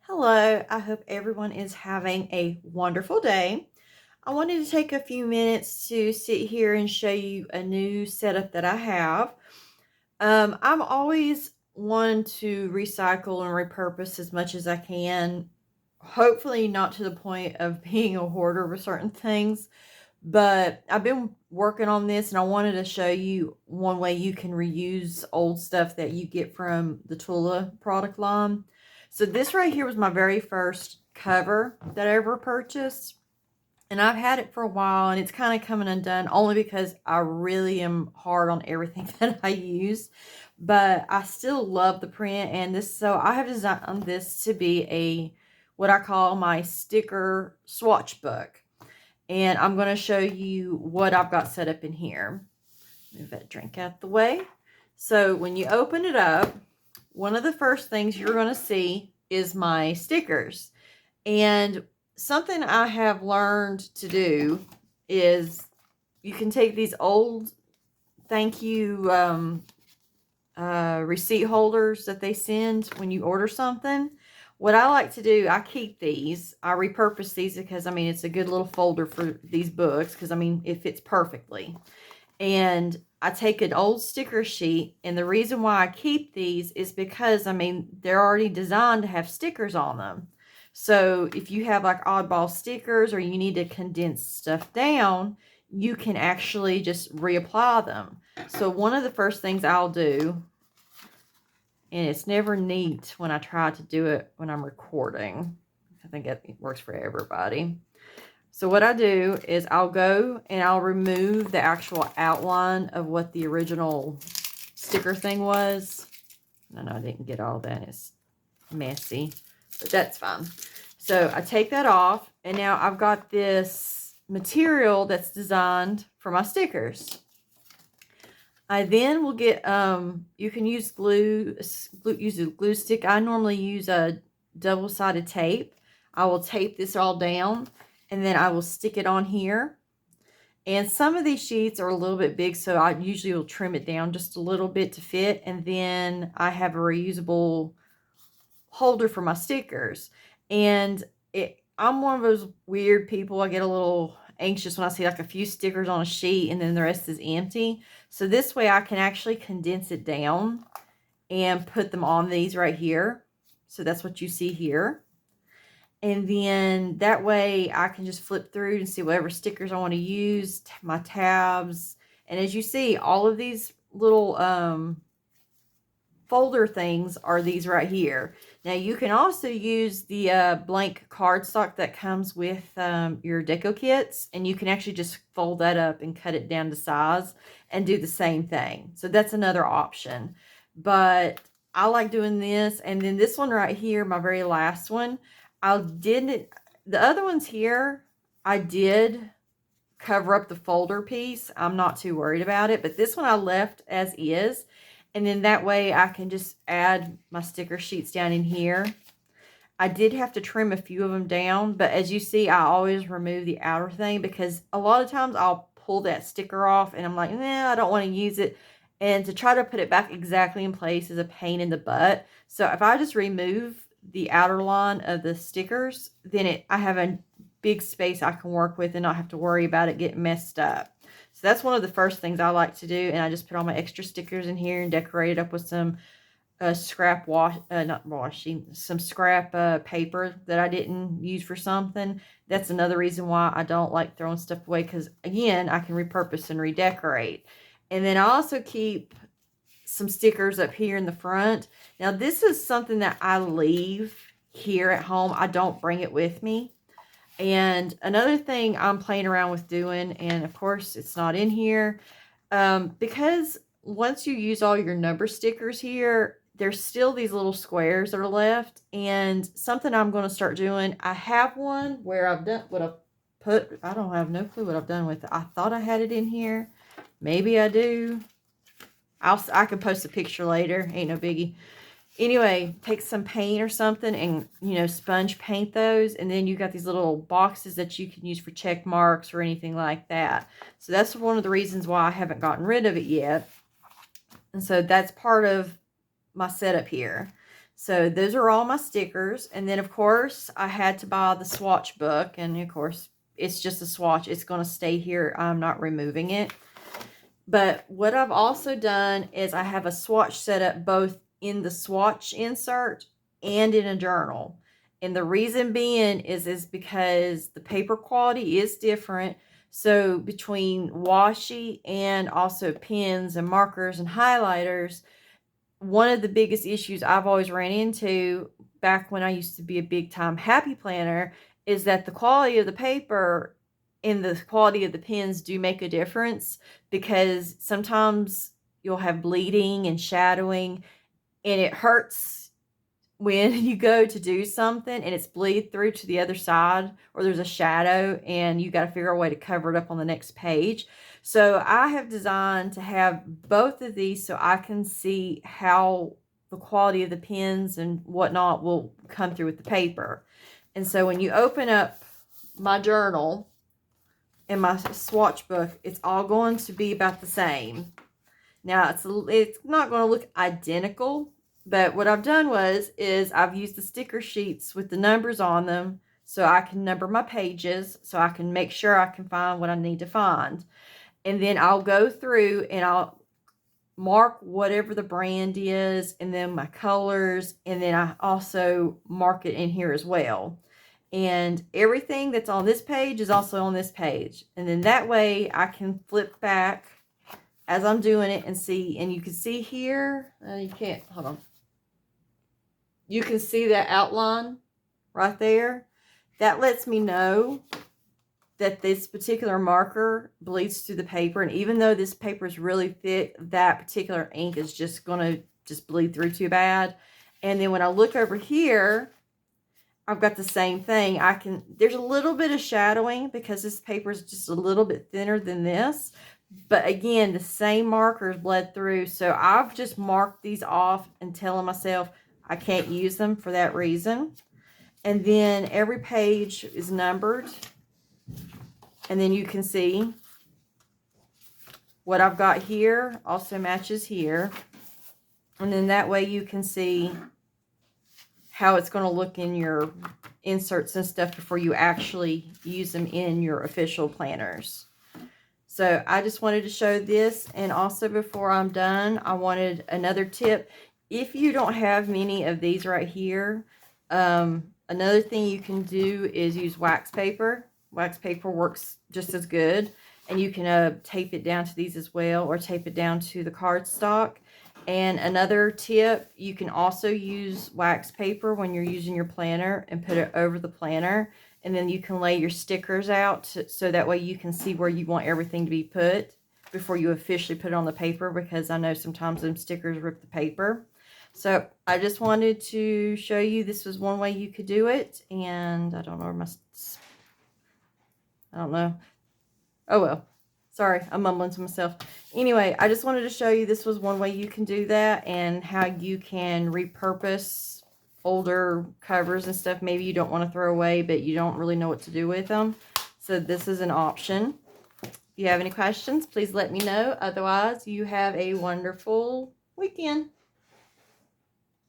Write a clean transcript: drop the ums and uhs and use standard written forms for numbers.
Hello, I hope everyone is having a wonderful day. I wanted to take a few minutes to sit here and show you a new setup that I have. I'm always one to recycle and repurpose as much as I can. Hopefully, not to the point of being a hoarder with certain things, but I've been working on this and I wanted to show you one way you can reuse old stuff that you get from the Tula product line. So this right here was my very first cover that I ever purchased. And I've had it for a while and it's kind of coming undone only because I really am hard on everything that I use. But I still love the print and this, so I have designed this to be a what I call my sticker swatch book. And I'm going to show you what I've got set up in here. Move that drink out the way. So when you open it up, one of the first things you're going to see is my stickers. And something I have learned to do is you can take these old thank you receipt holders that they send when you order something. What I like to do, I keep these. I repurpose these because, I mean, it's a good little folder for these books because, I mean, it fits perfectly. And I take an old sticker sheet, and the reason why I keep these is because, I mean, they're already designed to have stickers on them. So if you have like oddball stickers or you need to condense stuff down, you can actually just reapply them. So one of the first things I'll do, and it's never neat when I try to do it when I'm recording. I think it works for everybody. So what I do is I'll go and I'll remove the actual outline of what the original sticker thing was. No, I didn't get all that. It's messy, but that's fine. So I take that off, and now I've got this material that's designed for my stickers. I then will get, you can use use a glue stick. I normally use a double-sided tape. I will tape this all down, and then I will stick it on here. And some of these sheets are a little bit big, so I usually will trim it down just a little bit to fit. And then I have a reusable holder for my stickers. And I'm one of those weird people. I get a little anxious when I see like a few stickers on a sheet and then the rest is empty. So this way I can actually condense it down and put them on these right here. So that's what you see here. And then that way I can just flip through and see whatever stickers I want to use, my tabs. And as you see, all of these little folder things are these right here. Now you can also use the blank cardstock that comes with your deco kits, and you can actually just fold that up and cut it down to size and do the same thing. So that's another option. But I like doing this. And then this one right here, my very last one, the other ones here, I did cover up the folder piece. I'm not too worried about it, but this one I left as is. And then that way I can just add my sticker sheets down in here. I did have to trim a few of them down, but as you see, I always remove the outer thing because a lot of times I'll pull that sticker off and I'm like, nah, I don't want to use it. And to try to put it back exactly in place is a pain in the butt. So if I just remove the outer line of the stickers, then I have a big space I can work with and not have to worry about it getting messed up. So that's one of the first things I like to do. And I just put all my extra stickers in here and decorate it up with some scrap some scrap paper that I didn't use for something. That's another reason why I don't like throwing stuff away, because again, I can repurpose and redecorate. And then I also keep some stickers up here in the front. Now this is something that I leave here at home. I don't bring it with me. And another thing I'm playing around with doing, and of course it's not in here, because once you use all your number stickers here, there's still these little squares that are left. And something I'm going to start doing, I have one where I've done what I've put, I don't have no clue what I've done with it. I thought I had it in here. Maybe I do. I can post a picture later. Ain't no biggie. Anyway, take some paint or something and, sponge paint those. And then you got these little boxes that you can use for check marks or anything like that. So that's one of the reasons why I haven't gotten rid of it yet. And so that's part of my setup here. So those are all my stickers. And then, of course, I had to buy the swatch book. And, of course, it's just a swatch. It's going to stay here. I'm not removing it. But what I've also done is I have a swatch set up both in the swatch insert and in a journal. And the reason being is because the paper quality is different. So between washi and also pens and markers and highlighters, one of the biggest issues I've always ran into back when I used to be a big time happy planner is that the quality of the paper and the quality of the pens do make a difference, because sometimes you'll have bleeding and shadowing, and it hurts when you go to do something and it's bleed through to the other side, or there's a shadow and you got to figure out a way to cover it up on the next page. So I have designed to have both of these so I can see how the quality of the pens and whatnot will come through with the paper. And so when you open up my journal and my swatch book, it's all going to be about the same. Now it's not going to look identical, but what I've done is I've used the sticker sheets with the numbers on them so I can number my pages, so I can make sure I can find what I need to find. And then I'll go through and I'll mark whatever the brand is, and then my colors, and then I also mark it in here as well. And everything that's on this page is also on this page. And then that way I can flip back as I'm doing it and see, and you can see here, you can't, hold on. You can see that outline right there. That lets me know that this particular marker bleeds through the paper. And even though this paper is really thick, that particular ink is just going to just bleed through too bad. And then when I look over here, I've got the same thing. There's a little bit of shadowing because this paper is just a little bit thinner than this. But again, the same markers bled through. So I've just marked these off and telling myself I can't use them for that reason. And then every page is numbered. And then you can see what I've got here also matches here. And then that way you can see how it's going to look in your inserts and stuff before you actually use them in your official planners. So I just wanted to show this. And also before I'm done, I wanted another tip. If you don't have many of these right here, another thing you can do is use wax paper. Wax paper works just as good. And you can tape it down to these as well, or tape it down to the cardstock. And another tip, you can also use wax paper when you're using your planner and put it over the planner. And then you can lay your stickers out so that way you can see where you want everything to be put before you officially put it on the paper, because I know sometimes them stickers rip the paper. So I just wanted to show you this was one way you could do it. And I don't know where I don't know. Oh well. Sorry, I'm mumbling to myself. Anyway, I just wanted to show you this was one way you can do that, and how you can repurpose older covers and stuff maybe you don't want to throw away, but you don't really know what to do with them. So this is an option. If you have any questions, please let me know. Otherwise, you have a wonderful weekend.